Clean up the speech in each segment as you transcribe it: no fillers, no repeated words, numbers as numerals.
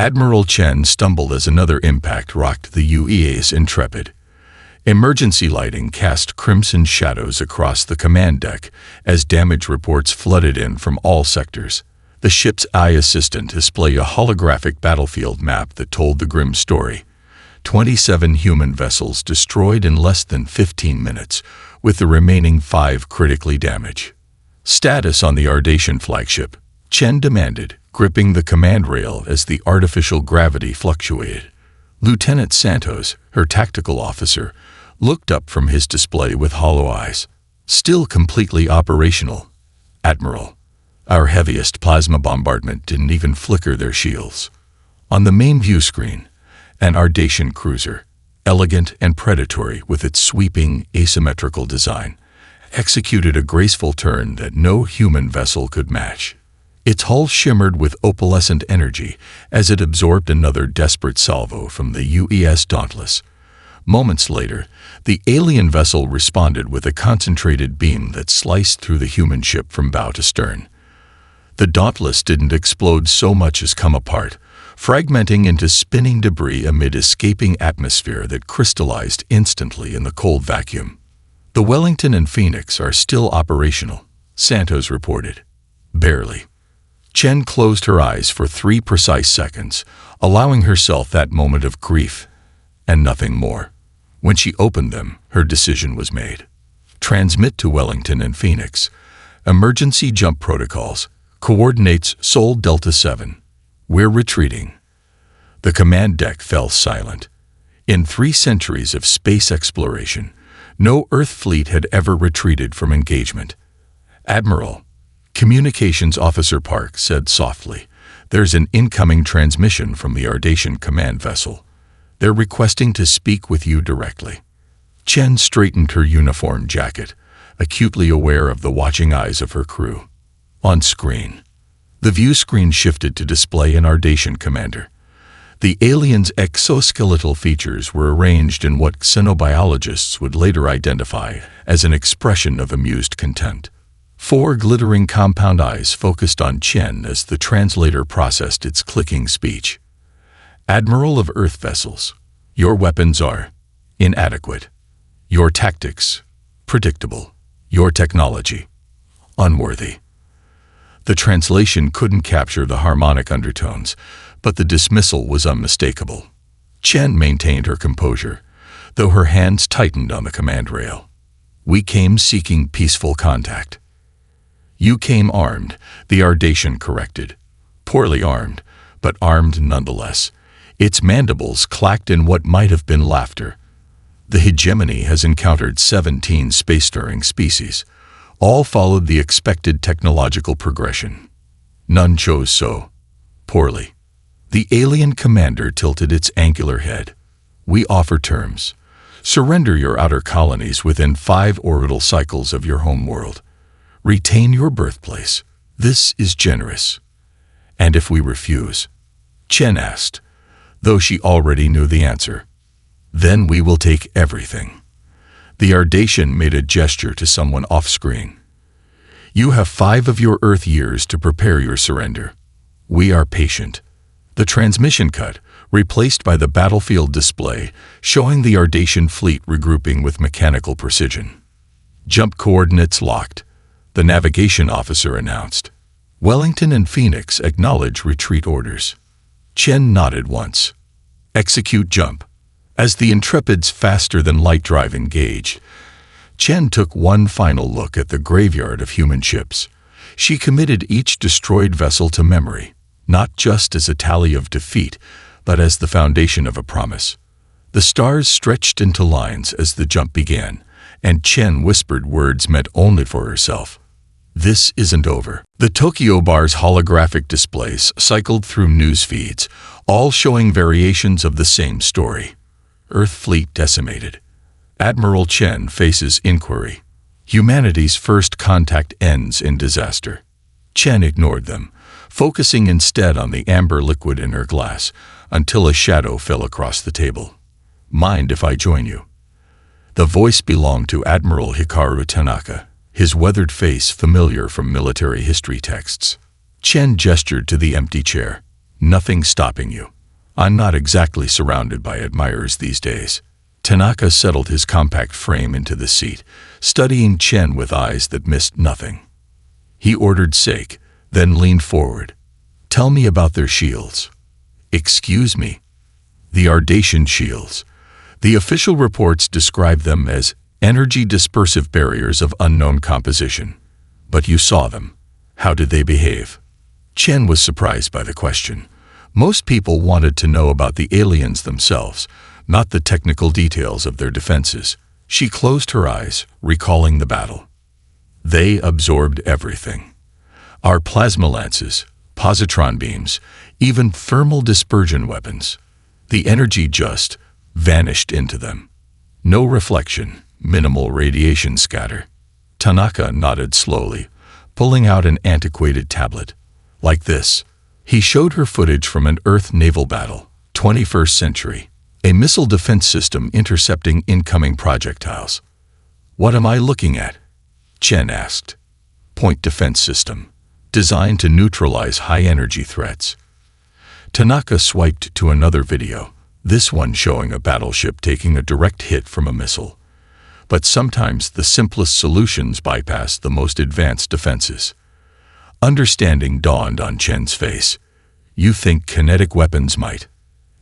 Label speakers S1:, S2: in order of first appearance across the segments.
S1: Admiral Chen stumbled as another impact rocked the UEA's Intrepid. Emergency lighting cast crimson shadows across the command deck as damage reports flooded in from all sectors. The ship's eye assistant displayed a holographic battlefield map that told the grim story. 27 human vessels destroyed in less than 15 minutes, with the remaining 5 critically damaged. Status on the Ardatian flagship, Chen demanded, gripping the command rail as the artificial gravity fluctuated. Lieutenant Santos, her tactical officer, looked up from his display with hollow eyes. Still completely operational. Admiral, our heaviest plasma bombardment didn't even flicker their shields. On the main view screen, an Ardatian cruiser, elegant and predatory with its sweeping, asymmetrical design, executed a graceful turn that no human vessel could match. Its hull shimmered with opalescent energy as it absorbed another desperate salvo from the UES Dauntless. Moments later, the alien vessel responded with a concentrated beam that sliced through the human ship from bow to stern. The Dauntless didn't explode so much as come apart, fragmenting into spinning debris amid escaping atmosphere that crystallized instantly in the cold vacuum. The Wellington and Phoenix are still operational, Santos reported. Barely. Chen closed her eyes for 3 precise seconds, allowing herself that moment of grief, and nothing more. When she opened them, her decision was made. Transmit to Wellington and Phoenix. Emergency jump protocols. Coordinates Sol Delta 7. We're retreating. The command deck fell silent. In 3 centuries of space exploration, no Earth fleet had ever retreated from engagement. Admiral, Communications Officer Park said softly, there's an incoming transmission from the Ardatian command vessel. They're requesting to speak with you directly. Chen straightened her uniform jacket, acutely aware of the watching eyes of her crew. On screen, the view screen shifted to display an Ardatian commander. The alien's exoskeletal features were arranged in what xenobiologists would later identify as an expression of amused contempt. 4 glittering compound eyes focused on Chen as the translator processed its clicking speech. Admiral of Earth vessels, your weapons are inadequate. Your tactics, predictable. Your technology, unworthy. The translation couldn't capture the harmonic undertones, but the dismissal was unmistakable. Chen maintained her composure, though her hands tightened on the command rail. We came seeking peaceful contact. You came armed, the Ardatian corrected. Poorly armed, but armed nonetheless. Its mandibles clacked in what might have been laughter. The hegemony has encountered 17 spacefaring species. All followed the expected technological progression. None chose so poorly. The alien commander tilted its angular head. We offer terms. Surrender your outer colonies within 5 orbital cycles of your home world. Retain your birthplace. This is generous. And if we refuse? Chen asked, though she already knew the answer. Then we will take everything. The Ardatian made a gesture to someone off-screen. You have 5 of your Earth years to prepare your surrender. We are patient. The transmission cut, replaced by the battlefield display, showing the Ardatian fleet regrouping with mechanical precision. Jump coordinates locked, the navigation officer announced. Wellington and Phoenix acknowledge retreat orders. Chen nodded once. Execute jump. As the Intrepid's faster-than-light drive engaged, Chen took one final look at the graveyard of human ships. She committed each destroyed vessel to memory, not just as a tally of defeat, but as the foundation of a promise. The stars stretched into lines as the jump began, and Chen whispered words meant only for herself. This isn't over. The Tokyo Bar's holographic displays cycled through news feeds, all showing variations of the same story. Earth fleet decimated. Admiral Chen faces inquiry. Humanity's first contact ends in disaster. Chen ignored them, focusing instead on the amber liquid in her glass until a shadow fell across the table. Mind if I join you? The voice belonged to Admiral Hikaru Tanaka, his weathered face familiar from military history texts. Chen gestured to the empty chair. Nothing stopping you. I'm not exactly surrounded by admirers these days. Tanaka settled his compact frame into the seat, studying Chen with eyes that missed nothing. He ordered sake, then leaned forward. Tell me about their shields. Excuse me. The Ardatian shields. The official reports describe them as energy dispersive barriers of unknown composition. But you saw them. How did they behave? Chen was surprised by the question. Most people wanted to know about the aliens themselves, not the technical details of their defenses. She closed her eyes, recalling the battle. They absorbed everything. Our plasma lances, positron beams, even thermal dispersion weapons. The energy just vanished into them. No reflection, minimal radiation scatter. Tanaka nodded slowly, pulling out an antiquated tablet. Like this. He showed her footage from an Earth naval battle, 21st century. A missile defense system intercepting incoming projectiles. What am I looking at? Chen asked. Point defense system, designed to neutralize high-energy threats. Tanaka swiped to another video, this one showing a battleship taking a direct hit from a missile. But sometimes the simplest solutions bypass the most advanced defenses. Understanding dawned on Chen's face. You think kinetic weapons might?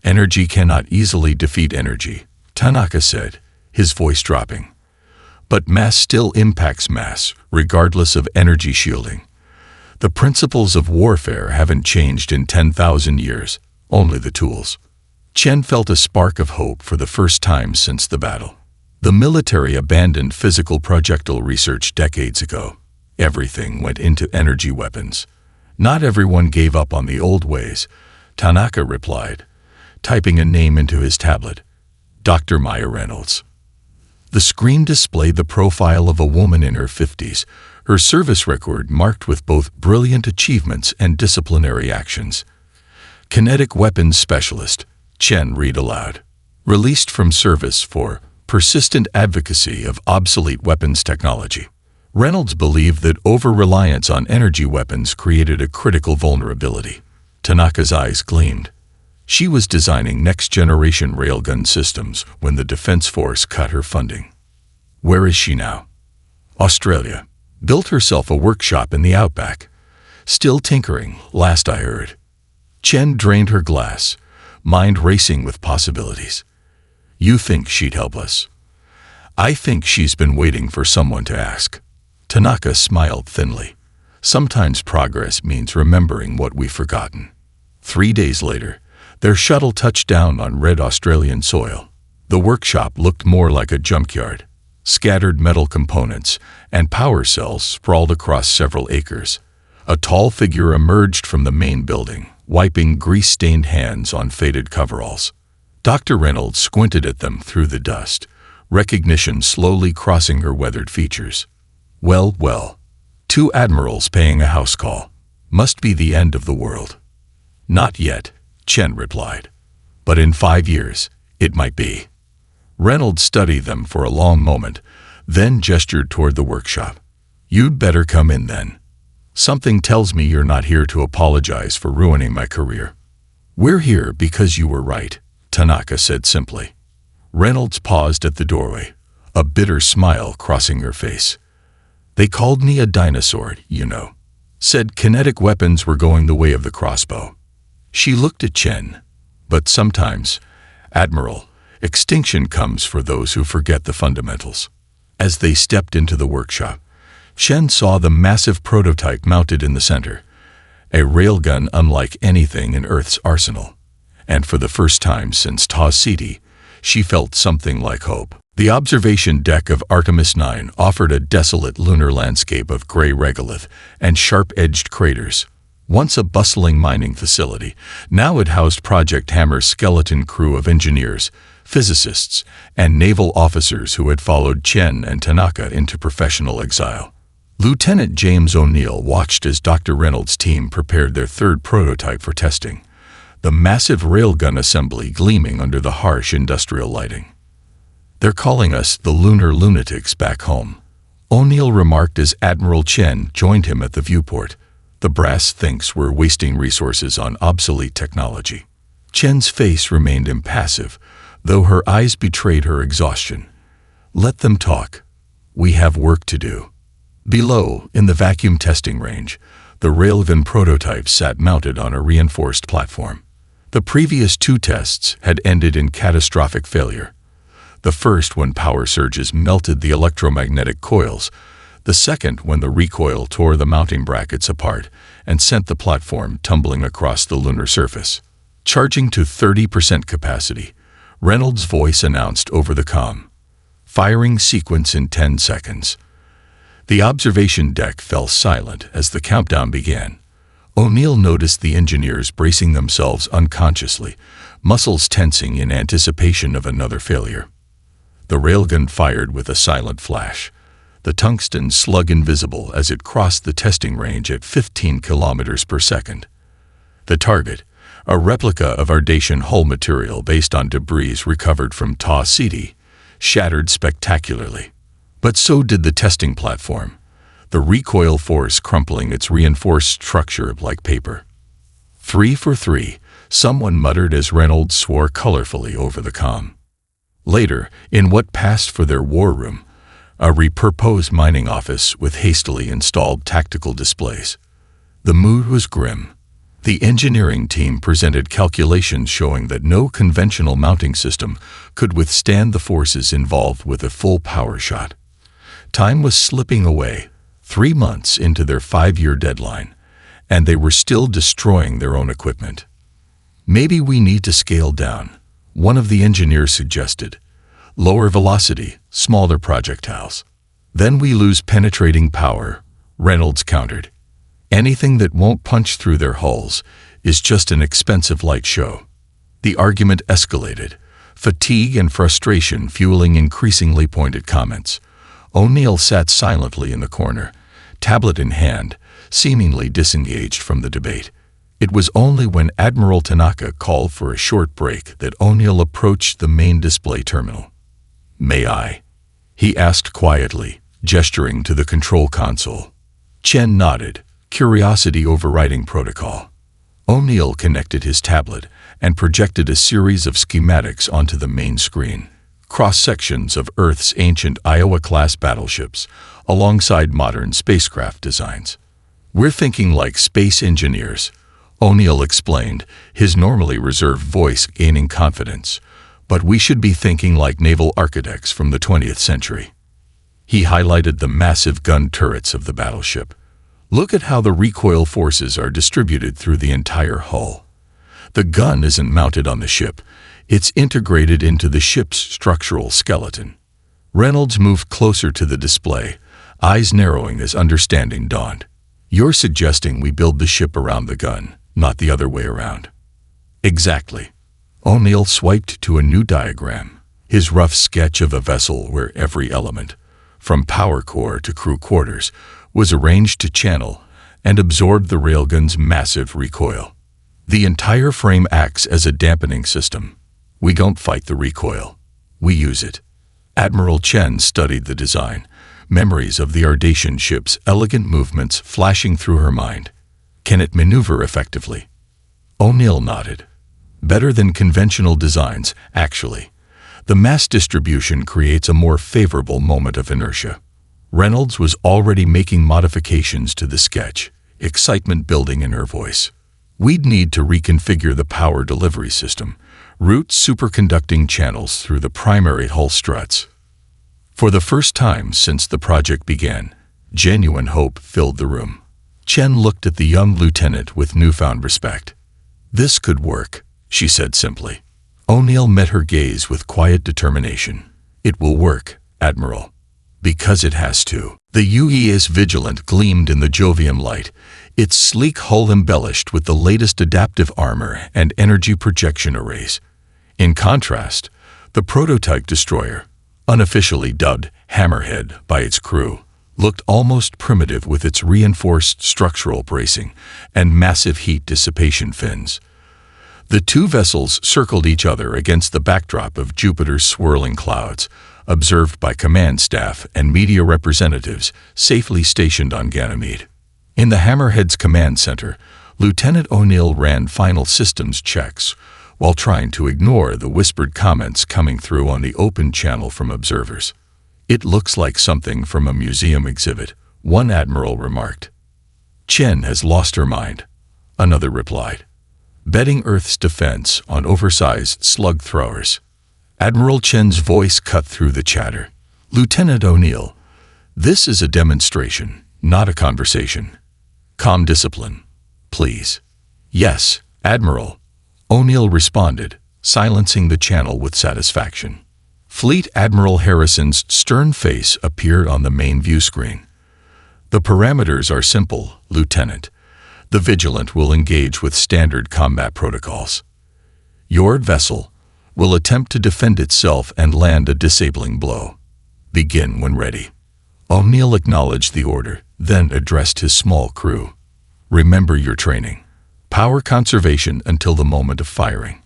S1: Energy cannot easily defeat energy, Tanaka said, his voice dropping. But mass still impacts mass, regardless of energy shielding. The principles of warfare haven't changed in 10,000 years, only the tools. Chen felt a spark of hope for the first time since the battle. The military abandoned physical projectile research decades ago. Everything went into energy weapons. Not everyone gave up on the old ways, Tanaka replied, typing a name into his tablet. Dr. Maya Reynolds. The screen displayed the profile of a woman in her 50s, her service record marked with both brilliant achievements and disciplinary actions. Kinetic Weapons Specialist, Chen read aloud. Released from service for persistent advocacy of obsolete weapons technology. Reynolds believed that over-reliance on energy weapons created a critical vulnerability. Tanaka's eyes gleamed. She was designing next-generation railgun systems when the Defense Force cut her funding. Where is she now? Australia. Built herself a workshop in the outback. Still tinkering, last I heard. Chen drained her glass, mind racing with possibilities. You think she'd help us? I think she's been waiting for someone to ask. Tanaka smiled thinly. Sometimes progress means remembering what we've forgotten. 3 days later, their shuttle touched down on red Australian soil. The workshop looked more like a junkyard. Scattered metal components and power cells sprawled across several acres. A tall figure emerged from the main building, wiping grease-stained hands on faded coveralls. Dr. Reynolds squinted at them through the dust, recognition slowly crossing her weathered features. Well, well. 2 admirals paying a house call. Must be the end of the world. Not yet, Chen replied. But in 5 years, it might be. Reynolds studied them for a long moment, then gestured toward the workshop. You'd better come in then. Something tells me you're not here to apologize for ruining my career. We're here because you were right, Tanaka said simply. Reynolds paused at the doorway, a bitter smile crossing her face. They called me a dinosaur, you know. Said kinetic weapons were going the way of the crossbow. She looked at Chen. But sometimes, Admiral, extinction comes for those who forget the fundamentals. As they stepped into the workshop, Chen saw the massive prototype mounted in the center, a railgun unlike anything in Earth's arsenal. And for the first time since Ta City, she felt something like hope. The observation deck of Artemis 9 offered a desolate lunar landscape of gray regolith and sharp-edged craters. Once a bustling mining facility, now it housed Project Hammer's skeleton crew of engineers, physicists, and naval officers who had followed Chen and Tanaka into professional exile. Lieutenant James O'Neill watched as Dr. Reynolds' team prepared their third prototype for testing, the massive railgun assembly gleaming under the harsh industrial lighting. They're calling us the lunar lunatics back home, O'Neill remarked as Admiral Chen joined him at the viewport. The brass thinks we're wasting resources on obsolete technology. Chen's face remained impassive, though her eyes betrayed her exhaustion. "Let them talk. We have work to do." Below, in the vacuum testing range, the Railgun prototype sat mounted on a reinforced platform. The previous 2 tests had ended in catastrophic failure. The first when power surges melted the electromagnetic coils, the second when the recoil tore the mounting brackets apart and sent the platform tumbling across the lunar surface. Charging to 30% capacity, Reynolds' voice announced over the comm. "Firing sequence in 10 seconds." The observation deck fell silent as the countdown began. O'Neill noticed the engineers bracing themselves unconsciously, muscles tensing in anticipation of another failure. The railgun fired with a silent flash, the tungsten slug invisible as it crossed the testing range at 15 kilometers per second. The target, a replica of Ardatian hull material based on debris recovered from Tau Ceti, shattered spectacularly. But so did the testing platform, the recoil force crumpling its reinforced structure like paper. 3 for 3, someone muttered as Reynolds swore colorfully over the comm. Later, in what passed for their war room, a repurposed mining office with hastily installed tactical displays. The mood was grim. The engineering team presented calculations showing that no conventional mounting system could withstand the forces involved with a full power shot. Time was slipping away, 3 months into their 5-year deadline, and they were still destroying their own equipment. "Maybe we need to scale down," one of the engineers suggested. "Lower velocity, smaller projectiles. Then we lose penetrating power," Reynolds countered. "Anything that won't punch through their hulls is just an expensive light show." The argument escalated, fatigue and frustration fueling increasingly pointed comments. O'Neill sat silently in the corner, tablet in hand, seemingly disengaged from the debate. It was only when Admiral Tanaka called for a short break that O'Neill approached the main display terminal. "May I?" he asked quietly, gesturing to the control console. Chen nodded, curiosity overriding protocol. O'Neill connected his tablet and projected a series of schematics onto the main screen. Cross-sections of Earth's ancient Iowa-class battleships, alongside modern spacecraft designs. "We're thinking like space engineers," O'Neill explained, his normally reserved voice gaining confidence. "But we should be thinking like naval architects from the 20th century." He highlighted the massive gun turrets of the battleship. "Look at how the recoil forces are distributed through the entire hull. The gun isn't mounted on the ship. It's integrated into the ship's structural skeleton." Reynolds moved closer to the display, eyes narrowing as understanding dawned. "You're suggesting we build the ship around the gun, not the other way around." "Exactly." O'Neill swiped to a new diagram, his rough sketch of a vessel where every element, from power core to crew quarters, was arranged to channel and absorb the railgun's massive recoil. The entire frame acts as a dampening system. "We don't fight the recoil. We use it." Admiral Chen studied the design, memories of the Ardatian ship's elegant movements flashing through her mind. "Can it maneuver effectively?" O'Neill nodded. "Better than conventional designs, actually. The mass distribution creates a more favorable moment of inertia." Reynolds was already making modifications to the sketch, excitement building in her voice. "We'd need to reconfigure the power delivery system, route superconducting channels through the primary hull struts." For the first time since the project began, genuine hope filled the room. Chen looked at the young lieutenant with newfound respect. "This could work," she said simply. O'Neill met her gaze with quiet determination. "It will work, Admiral. Because it has to." The UEA's Vigilant gleamed in the Jovian light, its sleek hull embellished with the latest adaptive armor and energy projection arrays. In contrast, the prototype destroyer, unofficially dubbed Hammerhead by its crew, looked almost primitive with its reinforced structural bracing and massive heat dissipation fins. The two vessels circled each other against the backdrop of Jupiter's swirling clouds, observed by command staff and media representatives safely stationed on Ganymede. In the Hammerhead's command center, Lieutenant O'Neill ran final systems checks, while trying to ignore the whispered comments coming through on the open channel from observers. "It looks like something from a museum exhibit," one admiral remarked. "Chen has lost her mind," another replied, betting Earth's defense on oversized slug throwers. Admiral Chen's voice cut through the chatter. "Lieutenant O'Neill, this is a demonstration, not a conversation. Calm discipline, please." "Yes, Admiral," O'Neill responded, silencing the channel with satisfaction. Fleet Admiral Harrison's stern face appeared on the main view screen. "The parameters are simple, Lieutenant. The Vigilant will engage with standard combat protocols. Your vessel will attempt to defend itself and land a disabling blow. Begin when ready." O'Neill acknowledged the order, then addressed his small crew. "Remember your training. Power conservation until the moment of firing.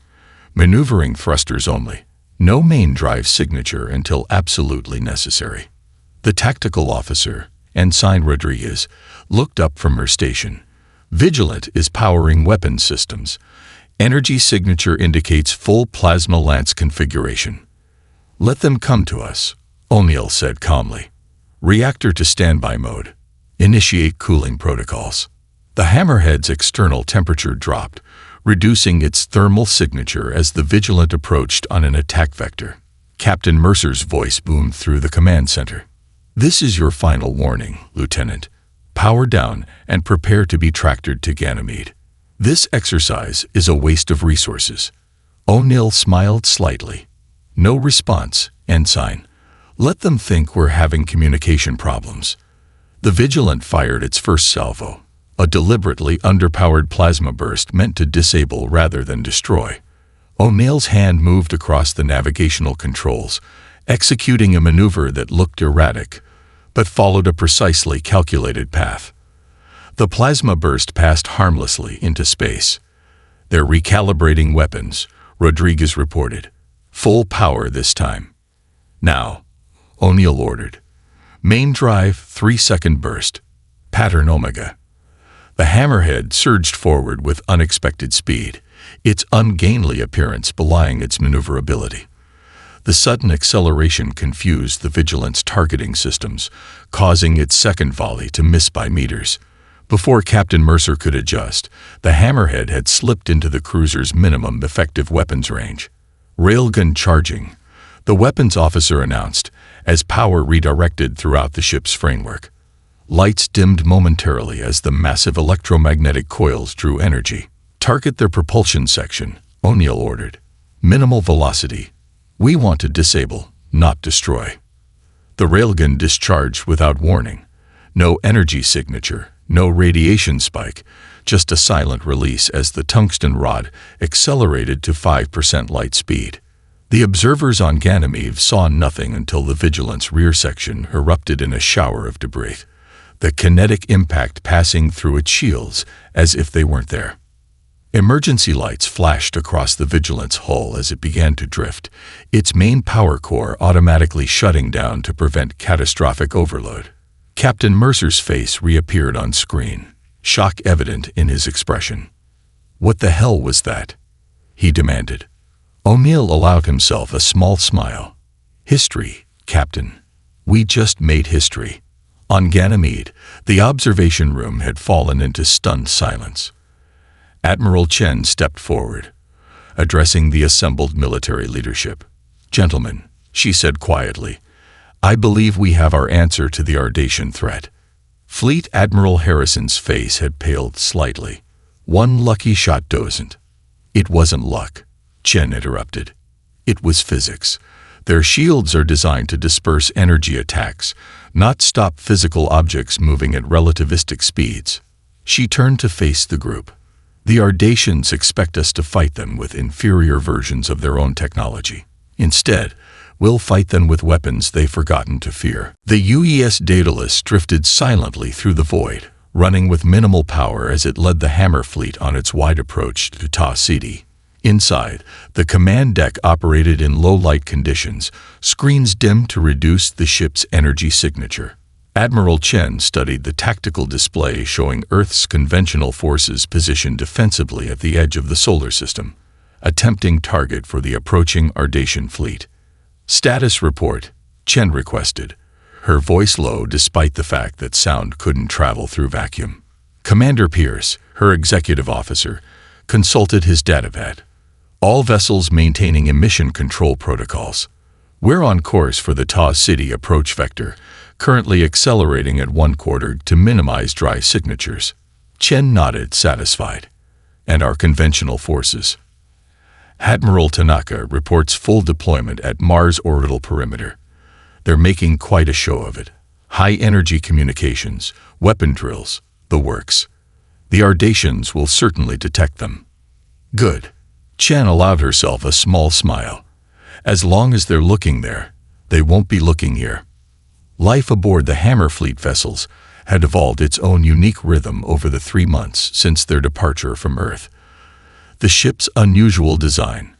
S1: Maneuvering thrusters only. No main drive signature until absolutely necessary." The tactical officer, Ensign Rodriguez, looked up from her station. "Vigilant is powering weapon systems. Energy signature indicates full plasma lance configuration." "Let them come to us," O'Neill said calmly. "Reactor to standby mode. Initiate cooling protocols." The Hammerhead's external temperature dropped, reducing its thermal signature as the Vigilant approached on an attack vector. Captain Mercer's voice boomed through the command center. "This is your final warning, Lieutenant. Power down and prepare to be tractored to Ganymede. This exercise is a waste of resources." O'Neill smiled slightly. "No response, Ensign. Let them think we're having communication problems." The Vigilant fired its first salvo, a deliberately underpowered plasma burst meant to disable rather than destroy. O'Neill's hand moved across the navigational controls, executing a maneuver that looked erratic, but followed a precisely calculated path. The plasma burst passed harmlessly into space. "They're recalibrating weapons," Rodriguez reported. "Full power this time." "Now," O'Neill ordered. "Main drive, 3-second burst. Pattern Omega." The Hammerhead surged forward with unexpected speed, its ungainly appearance belying its maneuverability. The sudden acceleration confused the Vigilant's targeting systems, causing its second volley to miss by meters. Before Captain Mercer could adjust, the Hammerhead had slipped into the cruiser's minimum effective weapons range. "Railgun charging," the weapons officer announced, as power redirected throughout the ship's framework. Lights dimmed momentarily as the massive electromagnetic coils drew energy. "Target their propulsion section," O'Neill ordered. "Minimal velocity. We want to disable, not destroy." The railgun discharged without warning. No energy signature, no radiation spike, just a silent release as the tungsten rod accelerated to 5% light speed. The observers on Ganymede saw nothing until the Vigilant's rear section erupted in a shower of debris, the kinetic impact passing through its shields as if they weren't there. Emergency lights flashed across the Vigilant's hull as it began to drift, its main power core automatically shutting down to prevent catastrophic overload. Captain Mercer's face reappeared on screen, shock evident in his expression. "What the hell was that?" he demanded. O'Neill allowed himself a small smile. "History, Captain. We just made history." On Ganymede, the observation room had fallen into stunned silence. Admiral Chen stepped forward, addressing the assembled military leadership. "Gentlemen," she said quietly, "I believe we have our answer to the Ardatian threat." Fleet Admiral Harrison's face had paled slightly. "One lucky shot doesn't." "It wasn't luck," Chen interrupted. "It was physics. Their shields are designed to disperse energy attacks, not stop physical objects moving at relativistic speeds." She turned to face the group. "The Ardatians expect us to fight them with inferior versions of their own technology. Instead, we'll fight them with weapons they've forgotten to fear." The UES Daedalus drifted silently through the void, running with minimal power as it led the Hammer fleet on its wide approach to Ta City. Inside, the command deck operated in low-light conditions, screens dimmed to reduce the ship's energy signature. Admiral Chen studied the tactical display showing Earth's conventional forces positioned defensively at the edge of the solar system. a tempting target for the approaching Ardatian fleet. "Status report," Chen requested, her voice low despite the fact that sound couldn't travel through vacuum. Commander Pierce, her executive officer, consulted his datapad. "All vessels maintaining emission control protocols. We're on course for the Ta City approach vector, currently accelerating at 1/4 to minimize dry signatures." Chen nodded, satisfied. "And our conventional forces?" Admiral Tanaka reports full deployment at Mars orbital perimeter. "They're making quite a show of it. High-energy communications, weapon drills, the works. The Ardatians will certainly detect them." "Good." Chen allowed herself a small smile. "As long as they're looking there, they won't be looking here." Life aboard the Hammer Fleet vessels had evolved its own unique rhythm over the 3 months since their departure from Earth. The ship's unusual design,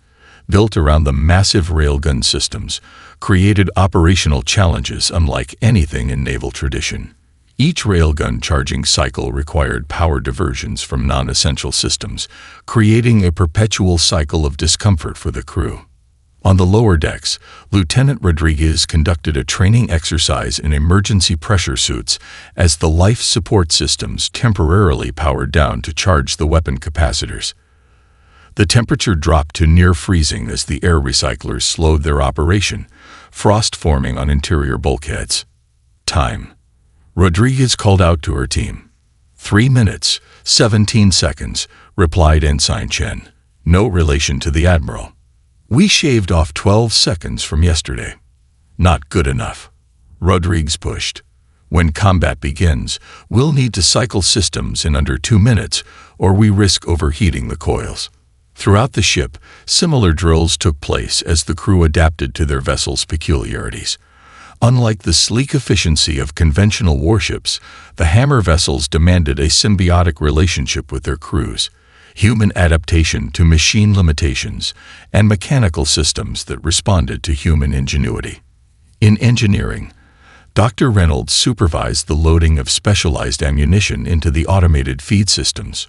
S1: built around the massive railgun systems, created operational challenges unlike anything in naval tradition. Each railgun charging cycle required power diversions from non-essential systems, creating a perpetual cycle of discomfort for the crew. On the lower decks, Lieutenant Rodriguez conducted a training exercise in emergency pressure suits as the life support systems temporarily powered down to charge the weapon capacitors. The temperature dropped to near freezing as the air recyclers slowed their operation, frost forming on interior bulkheads. "Time." Rodriguez called out to her team. 3 minutes, 17 seconds, replied Ensign Chen. "No relation to the Admiral. We shaved off 12 seconds from yesterday." "Not good enough." Rodriguez pushed. "When combat begins, we'll need to cycle systems in under 2 minutes, or we risk overheating the coils." Throughout the ship, similar drills took place as the crew adapted to their vessel's peculiarities. Unlike the sleek efficiency of conventional warships, the Hammer vessels demanded a symbiotic relationship with their crews, human adaptation to machine limitations, and mechanical systems that responded to human ingenuity. In engineering, Dr. Reynolds supervised the loading of specialized ammunition into the automated feed systems.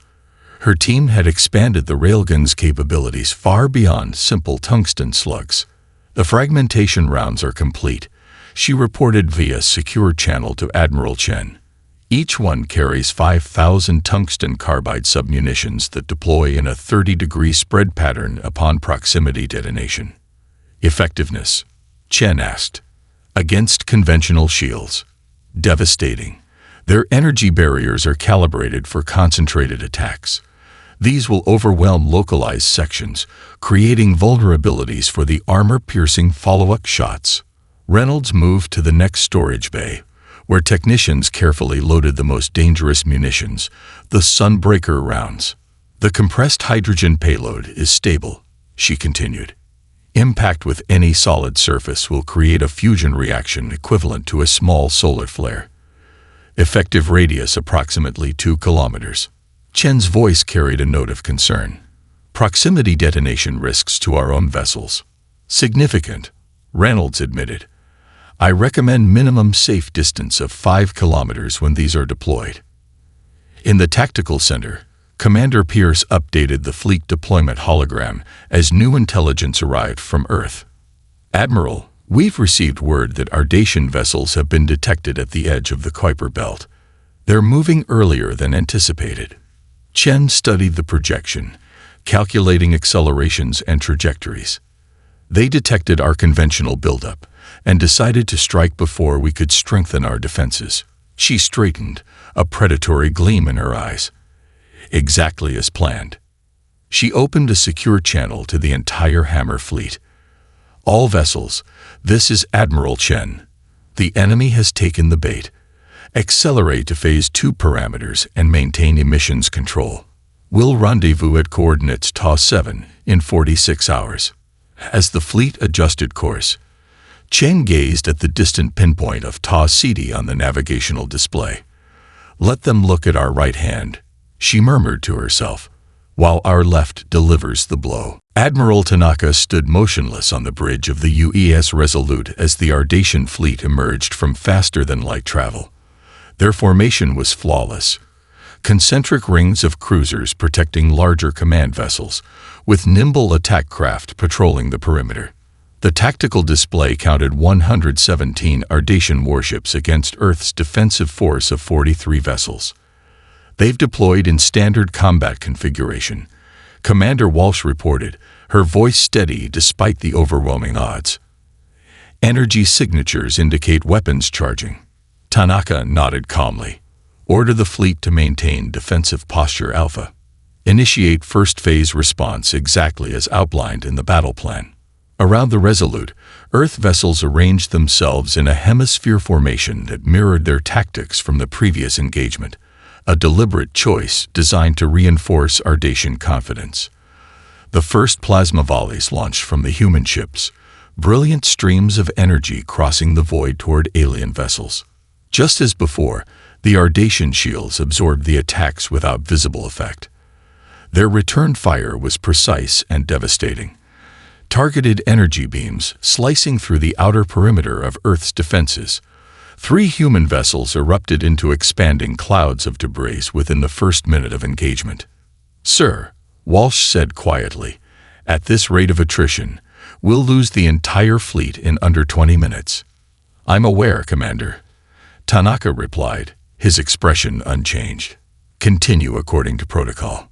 S1: Her team had expanded the Railguns' capabilities far beyond simple tungsten slugs. "The fragmentation rounds are complete," she reported via secure channel to Admiral Chen. "Each one carries 5,000 tungsten carbide submunitions that deploy in a 30-degree spread pattern upon proximity detonation." "Effectiveness?" Chen asked. "Against conventional shields. Devastating. Their energy barriers are calibrated for concentrated attacks. These will overwhelm localized sections, creating vulnerabilities for the armor-piercing follow-up shots." Reynolds moved to the next storage bay, where technicians carefully loaded the most dangerous munitions, the Sunbreaker rounds. "The compressed hydrogen payload is stable," she continued. "Impact with any solid surface will create a fusion reaction equivalent to a small solar flare. Effective radius approximately 2 kilometers. Chen's voice carried a note of concern. "Proximity detonation risks to our own vessels. Significant," Reynolds admitted. "I recommend minimum safe distance of 5 kilometers when these are deployed." In the tactical center, Commander Pierce updated the fleet deployment hologram as new intelligence arrived from Earth. "Admiral, we've received word that Ardatian vessels have been detected at the edge of the Kuiper Belt. They're moving earlier than anticipated." Chen studied the projection, calculating accelerations and trajectories. "They detected our conventional buildup and decided to strike before we could strengthen our defenses." She straightened, a predatory gleam in her eyes. "Exactly as planned." She opened a secure channel to the entire Hammer fleet. "All vessels, this is Admiral Chen. The enemy has taken the bait. Accelerate to Phase 2 parameters and maintain emissions control. We'll rendezvous at coordinates Ta 7 in 46 hours. As the fleet adjusted course, Chen gazed at the distant pinpoint of Ta City on the navigational display. "Let them look at our right hand," she murmured to herself, "while our left delivers the blow." Admiral Tanaka stood motionless on the bridge of the UES Resolute as the Ardatian fleet emerged from faster-than-light travel. Their formation was flawless, concentric rings of cruisers protecting larger command vessels, with nimble attack craft patrolling the perimeter. The tactical display counted 117 Ardatian warships against Earth's defensive force of 43 vessels. They've deployed in standard combat configuration, Commander Walsh reported, her voice steady despite the overwhelming odds. Energy signatures indicate weapons charging. Tanaka nodded calmly. Order the fleet to maintain defensive posture Alpha. Initiate first phase response exactly as outlined in the battle plan. Around the Resolute, Earth vessels arranged themselves in a hemisphere formation that mirrored their tactics from the previous engagement, a deliberate choice designed to reinforce Ardatian confidence. The first plasma volleys launched from the human ships, brilliant streams of energy crossing the void toward alien vessels. Just as before, the Ardatian shields absorbed the attacks without visible effect. Their return fire was precise and devastating. Targeted energy beams slicing through the outer perimeter of Earth's defenses. 3 human vessels erupted into expanding clouds of debris within the first minute of engagement. "Sir," Walsh said quietly, "at this rate of attrition, we'll lose the entire fleet in under 20 minutes. "I'm aware, Commander," Tanaka replied, his expression unchanged. "Continue according to protocol."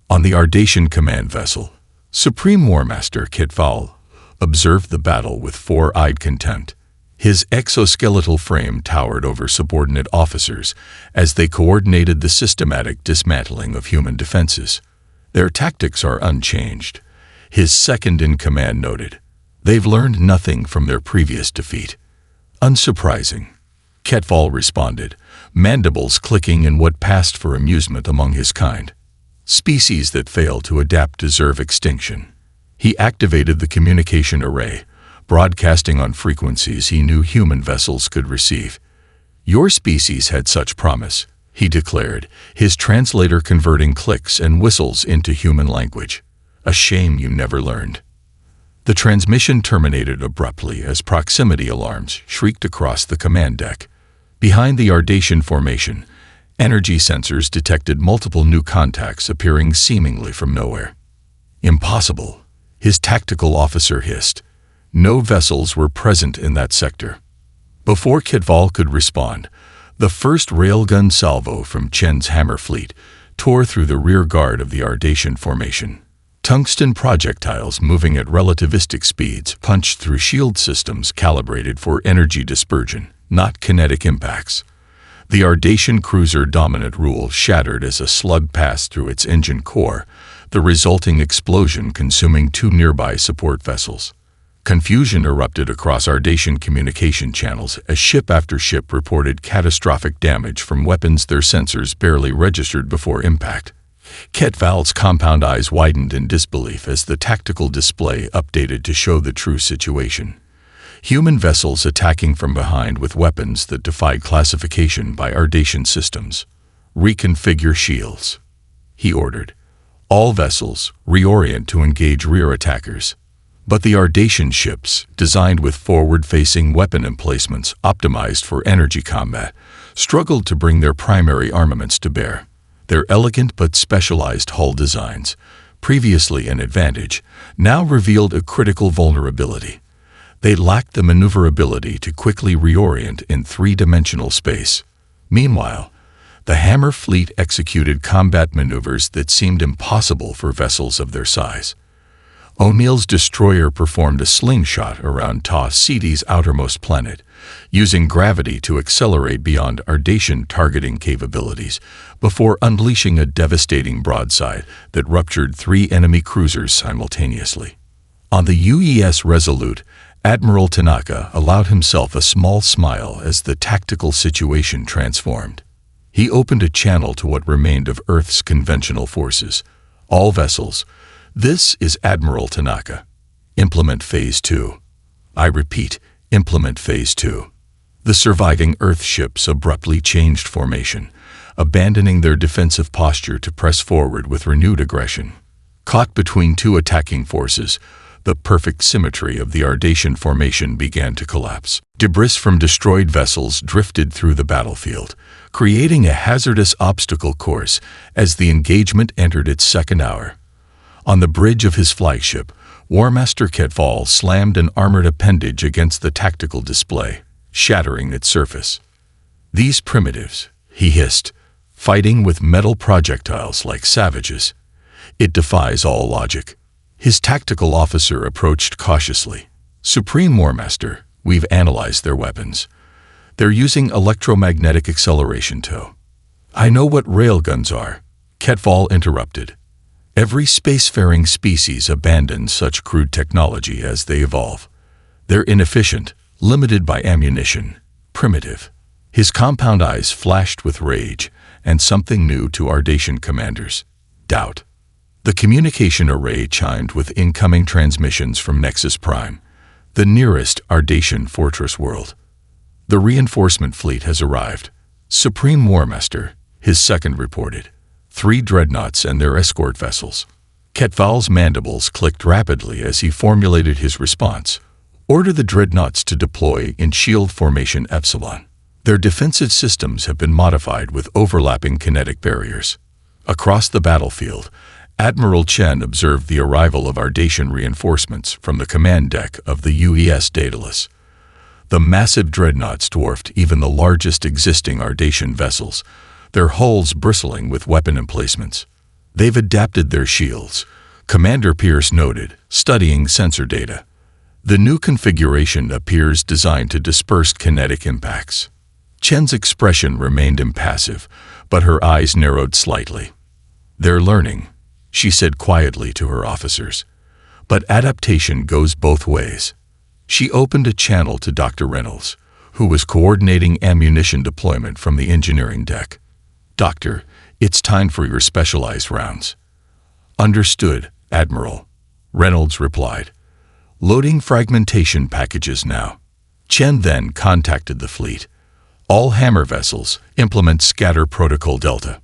S1: On the Ardatian command vessel, Supreme Warmaster Kitval observed the battle with four-eyed contempt. His exoskeletal frame towered over subordinate officers as they coordinated the systematic dismantling of human defenses. "Their tactics are unchanged," his second-in-command noted. "They've learned nothing from their previous defeat." "Unsurprising," Ketval responded, mandibles clicking in what passed for amusement among his kind. "Species that fail to adapt deserve extinction." He activated the communication array, broadcasting on frequencies he knew human vessels could receive. "Your species had such promise," he declared, his translator converting clicks and whistles into human language. "A shame you never learned." The transmission terminated abruptly as proximity alarms shrieked across the command deck. Behind the Ardatian formation, energy sensors detected multiple new contacts appearing seemingly from nowhere. "Impossible," his tactical officer hissed. No vessels were present in that sector. Before Kitval could respond, the first railgun salvo from Chen's hammer fleet tore through the rear guard of the Ardatian formation. Tungsten projectiles moving at relativistic speeds punched through shield systems calibrated for energy dispersion, not kinetic impacts. The Ardatian cruiser dominant rule shattered as a slug passed through its engine core, the resulting explosion consuming 2 nearby support vessels. Confusion erupted across Ardatian communication channels as ship after ship reported catastrophic damage from weapons their sensors barely registered before impact. Ketval's compound eyes widened in disbelief as the tactical display updated to show the true situation. Human vessels attacking from behind with weapons that defied classification by Ardatian systems. "Reconfigure shields," he ordered. "All vessels reorient to engage rear attackers." But the Ardatian ships, designed with forward-facing weapon emplacements optimized for energy combat, struggled to bring their primary armaments to bear. Their elegant but specialized hull designs, previously an advantage, now revealed a critical vulnerability. They lacked the maneuverability to quickly reorient in 3-dimensional space. Meanwhile, the Hammer fleet executed combat maneuvers that seemed impossible for vessels of their size. O'Neill's destroyer performed a slingshot around Ta Siti's outermost planet, using gravity to accelerate beyond Ardatian targeting capabilities before unleashing a devastating broadside that ruptured 3 enemy cruisers simultaneously. On the UES Resolute, Admiral Tanaka allowed himself a small smile as the tactical situation transformed. He opened a channel to what remained of Earth's conventional forces. "All vessels, this is Admiral Tanaka. Implement Phase 2. I repeat, implement Phase 2. The surviving Earth ships abruptly changed formation, abandoning their defensive posture to press forward with renewed aggression. Caught between 2 attacking forces, The perfect symmetry of the Ardatian formation began to collapse. Debris from destroyed vessels drifted through the battlefield, creating a hazardous obstacle course as the engagement entered its second hour. On the bridge of his flagship, War Master Ketval slammed an armored appendage against the tactical display, shattering its surface. "These primitives," he hissed, "fighting with metal projectiles like savages. It defies all logic." His tactical officer approached cautiously. "Supreme War Master, we've analyzed their weapons. They're using electromagnetic acceleration tow." "I know what railguns are," Ketval interrupted. "Every spacefaring species abandons such crude technology as they evolve. They're inefficient, limited by ammunition, primitive." His compound eyes flashed with rage and something new to Ardatian commanders: doubt. The communication array chimed with incoming transmissions from Nexus Prime, the nearest Ardatian fortress world. "The reinforcement fleet has arrived. Supreme War Master," his second reported. 3 dreadnoughts and their escort vessels." Ketval's mandibles clicked rapidly as he formulated his response. "Order the dreadnoughts to deploy in shield formation Epsilon. Their defensive systems have been modified with overlapping kinetic barriers." Across the battlefield, Admiral Chen observed the arrival of Ardatian reinforcements from the command deck of the UES Daedalus. The massive dreadnoughts dwarfed even the largest existing Ardatian vessels, their hulls bristling with weapon emplacements. "They've adapted their shields," Commander Pierce noted, studying sensor data. "The new configuration appears designed to disperse kinetic impacts." Chen's expression remained impassive, but her eyes narrowed slightly. "They're learning," she said quietly to her officers. "But adaptation goes both ways." She opened a channel to Dr. Reynolds, who was coordinating ammunition deployment from the engineering deck. "Doctor, it's time for your specialized rounds." "Understood, Admiral," Reynolds replied. "Loading fragmentation packages now." Chen then contacted the fleet. "All hammer vessels, implement Scatter Protocol Delta.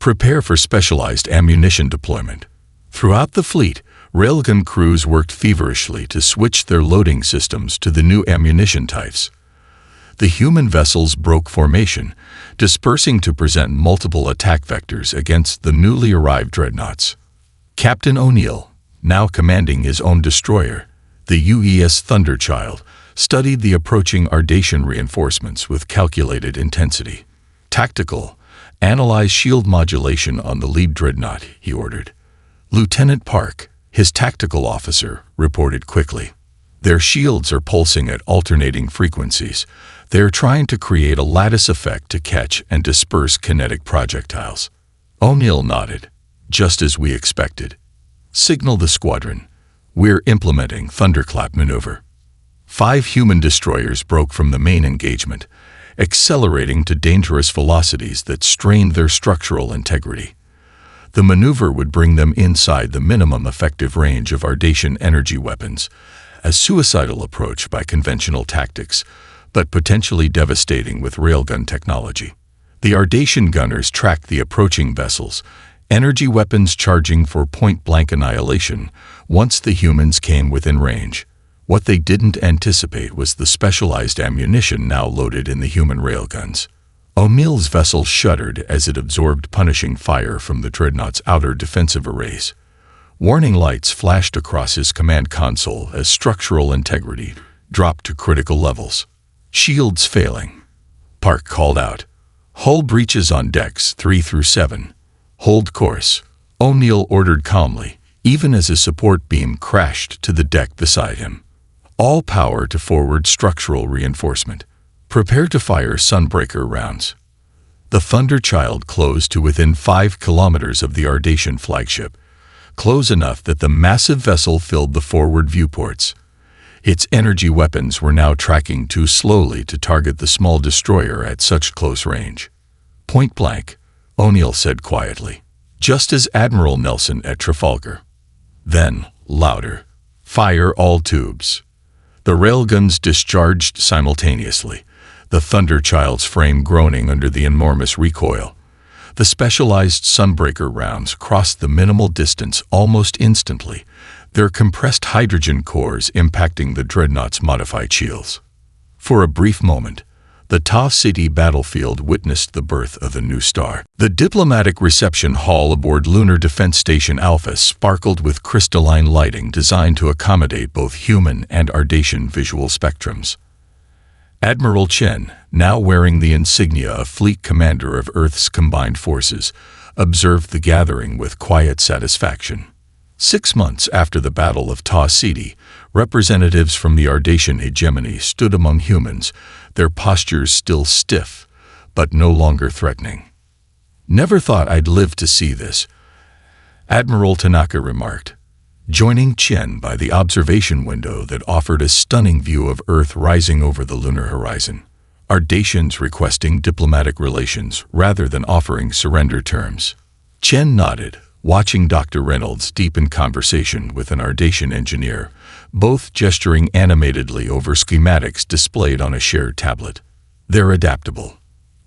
S1: Prepare for specialized ammunition deployment." Throughout the fleet, railgun crews worked feverishly to switch their loading systems to the new ammunition types. The human vessels broke formation, dispersing to present multiple attack vectors against the newly arrived dreadnoughts. Captain O'Neill, now commanding his own destroyer, the UES Thunderchild, studied the approaching Ardatian reinforcements with calculated intensity. "Tactical, analyze shield modulation on the lead dreadnought," he ordered. Lieutenant Park, his tactical officer, reported quickly. "Their shields are pulsing at alternating frequencies. They are trying to create a lattice effect to catch and disperse kinetic projectiles." O'Neill nodded. "Just as we expected. Signal the squadron. We're implementing Thunderclap maneuver." 5 human destroyers broke from the main engagement, accelerating to dangerous velocities that strained their structural integrity. The maneuver would bring them inside the minimum effective range of Ardatian energy weapons, a suicidal approach by conventional tactics, but potentially devastating with railgun technology. The Ardatian gunners tracked the approaching vessels, energy weapons charging for point-blank annihilation once the humans came within range. What they didn't anticipate was the specialized ammunition now loaded in the human railguns. O'Neill's vessel shuddered as it absorbed punishing fire from the dreadnought's outer defensive arrays. Warning lights flashed across his command console as structural integrity dropped to critical levels. "Shields failing," Park called out. "Hull breaches on decks 3 through 7. Hold course," O'Neill ordered calmly, even as a support beam crashed to the deck beside him. "All power to forward structural reinforcement. Prepare to fire Sunbreaker rounds." The Thunderchild closed to within 5 kilometers of the Ardatian flagship, close enough that the massive vessel filled the forward viewports. Its energy weapons were now tracking too slowly to target the small destroyer at such close range. "Point blank," O'Neill said quietly, just as Admiral Nelson at Trafalgar. Then, louder, "Fire all tubes." The railguns discharged simultaneously, the Thunderchild's frame groaning under the enormous recoil. The specialized Sunbreaker rounds crossed the minimal distance almost instantly, their compressed hydrogen cores impacting the dreadnought's modified shields. For a brief moment, the Ta City battlefield witnessed the birth of a new star. The diplomatic reception hall aboard Lunar Defense Station Alpha sparkled with crystalline lighting designed to accommodate both human and Ardatian visual spectrums. Admiral Chen, now wearing the insignia of Fleet Commander of Earth's Combined Forces, observed the gathering with quiet satisfaction. 6 months after the Battle of Ta City, representatives from the Ardatian hegemony stood among humans, their postures still stiff, but no longer threatening. "Never thought I'd live to see this," Admiral Tanaka remarked, joining Chen by the observation window that offered a stunning view of Earth rising over the lunar horizon. Ardatians requesting diplomatic relations rather than offering surrender terms. Chen nodded, watching Dr. Reynolds deep in conversation with an Ardatian engineer, both gesturing animatedly over schematics displayed on a shared tablet. They're adaptable.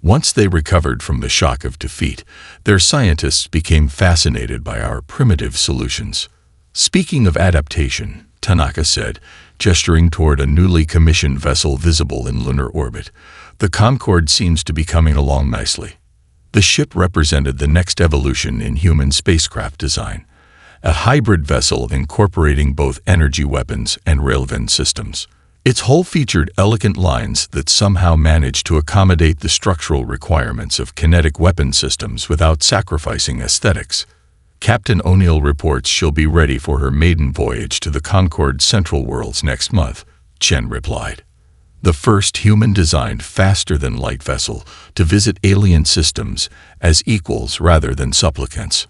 S1: Once they recovered from the shock of defeat, their scientists became fascinated by our primitive solutions. Speaking of adaptation, Tanaka said, gesturing toward a newly commissioned vessel visible in lunar orbit, the Concorde seems to be coming along nicely. The ship represented the next evolution in human spacecraft design, a hybrid vessel incorporating both energy weapons and railgun systems. Its hull featured elegant lines that somehow managed to accommodate the structural requirements of kinetic weapon systems without sacrificing aesthetics. Captain O'Neill reports she'll be ready for her maiden voyage to the Concorde Central Worlds next month, Chen replied. The first human-designed faster-than-light vessel to visit alien systems as equals rather than supplicants.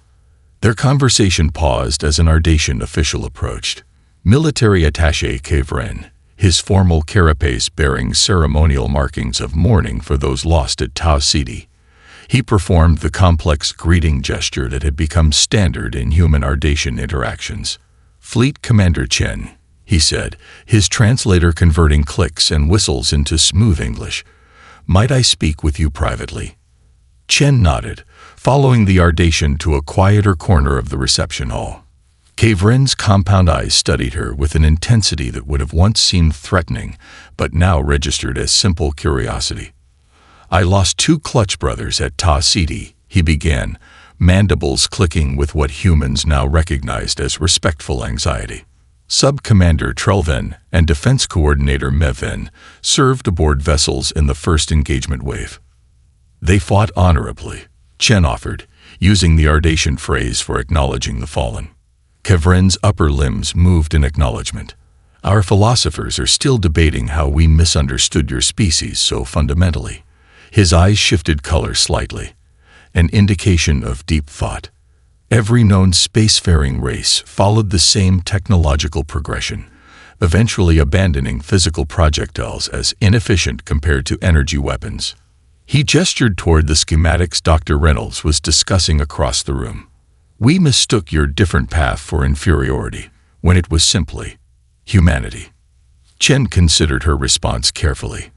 S1: Their conversation paused as an Ardatian official approached. Military attaché Kevren, his formal carapace bearing ceremonial markings of mourning for those lost at Ta City. He performed the complex greeting gesture that had become standard in human Ardatian interactions. "Fleet Commander Chen," he said, his translator converting clicks and whistles into smooth English. "Might I speak with you privately?" Chen nodded, following the Ardatian to a quieter corner of the reception hall. Kevren's compound eyes studied her with an intensity that would have once seemed threatening, but now registered as simple curiosity. "I lost 2 clutch brothers at Ta City," he began, mandibles clicking with what humans now recognized as respectful anxiety. Sub-Commander Trelven and Defense Coordinator Mevin served aboard vessels in the first engagement wave. "They fought honorably," Chen offered, using the Ardatian phrase for acknowledging the fallen. Kevren's upper limbs moved in acknowledgement. "Our philosophers are still debating how we misunderstood your species so fundamentally." His eyes shifted color slightly, an indication of deep thought. Every known spacefaring race followed the same technological progression, eventually abandoning physical projectiles as inefficient compared to energy weapons. He gestured toward the schematics Dr. Reynolds was discussing across the room. "We mistook your different path for inferiority, when it was simply humanity." Chen considered her response carefully.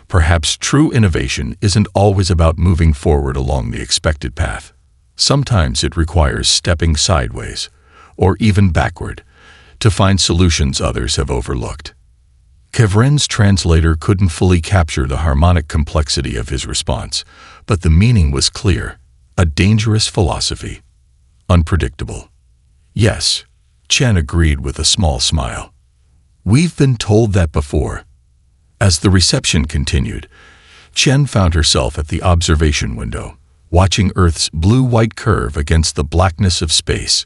S1: Perhaps true innovation isn't always about moving forward along the expected path. Sometimes it requires stepping sideways, or even backward, to find solutions others have overlooked. Kevren's translator couldn't fully capture the harmonic complexity of his response, but the meaning was clear: a dangerous philosophy. Unpredictable. "Yes," Chen agreed with a small smile. "We've been told that before." As the reception continued, Chen found herself at the observation window, watching Earth's blue-white curve against the blackness of space.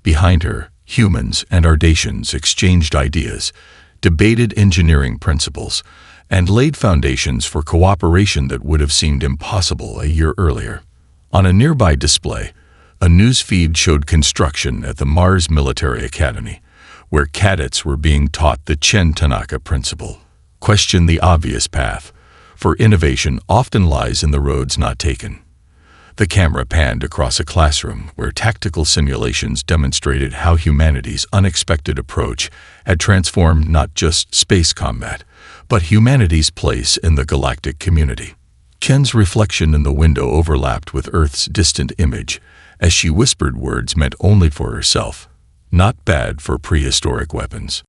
S1: Behind her, humans and Ardatians exchanged ideas, debated engineering principles, and laid foundations for cooperation that would have seemed impossible a year earlier. On a nearby display, a news feed showed construction at the Mars Military Academy, where cadets were being taught the Chen Tanaka principle. Question the obvious path, for innovation often lies in the roads not taken. The camera panned across a classroom where tactical simulations demonstrated how humanity's unexpected approach had transformed not just space combat, but humanity's place in the galactic community. Chen's reflection in the window overlapped with Earth's distant image, as she whispered words meant only for herself. Not bad for prehistoric weapons.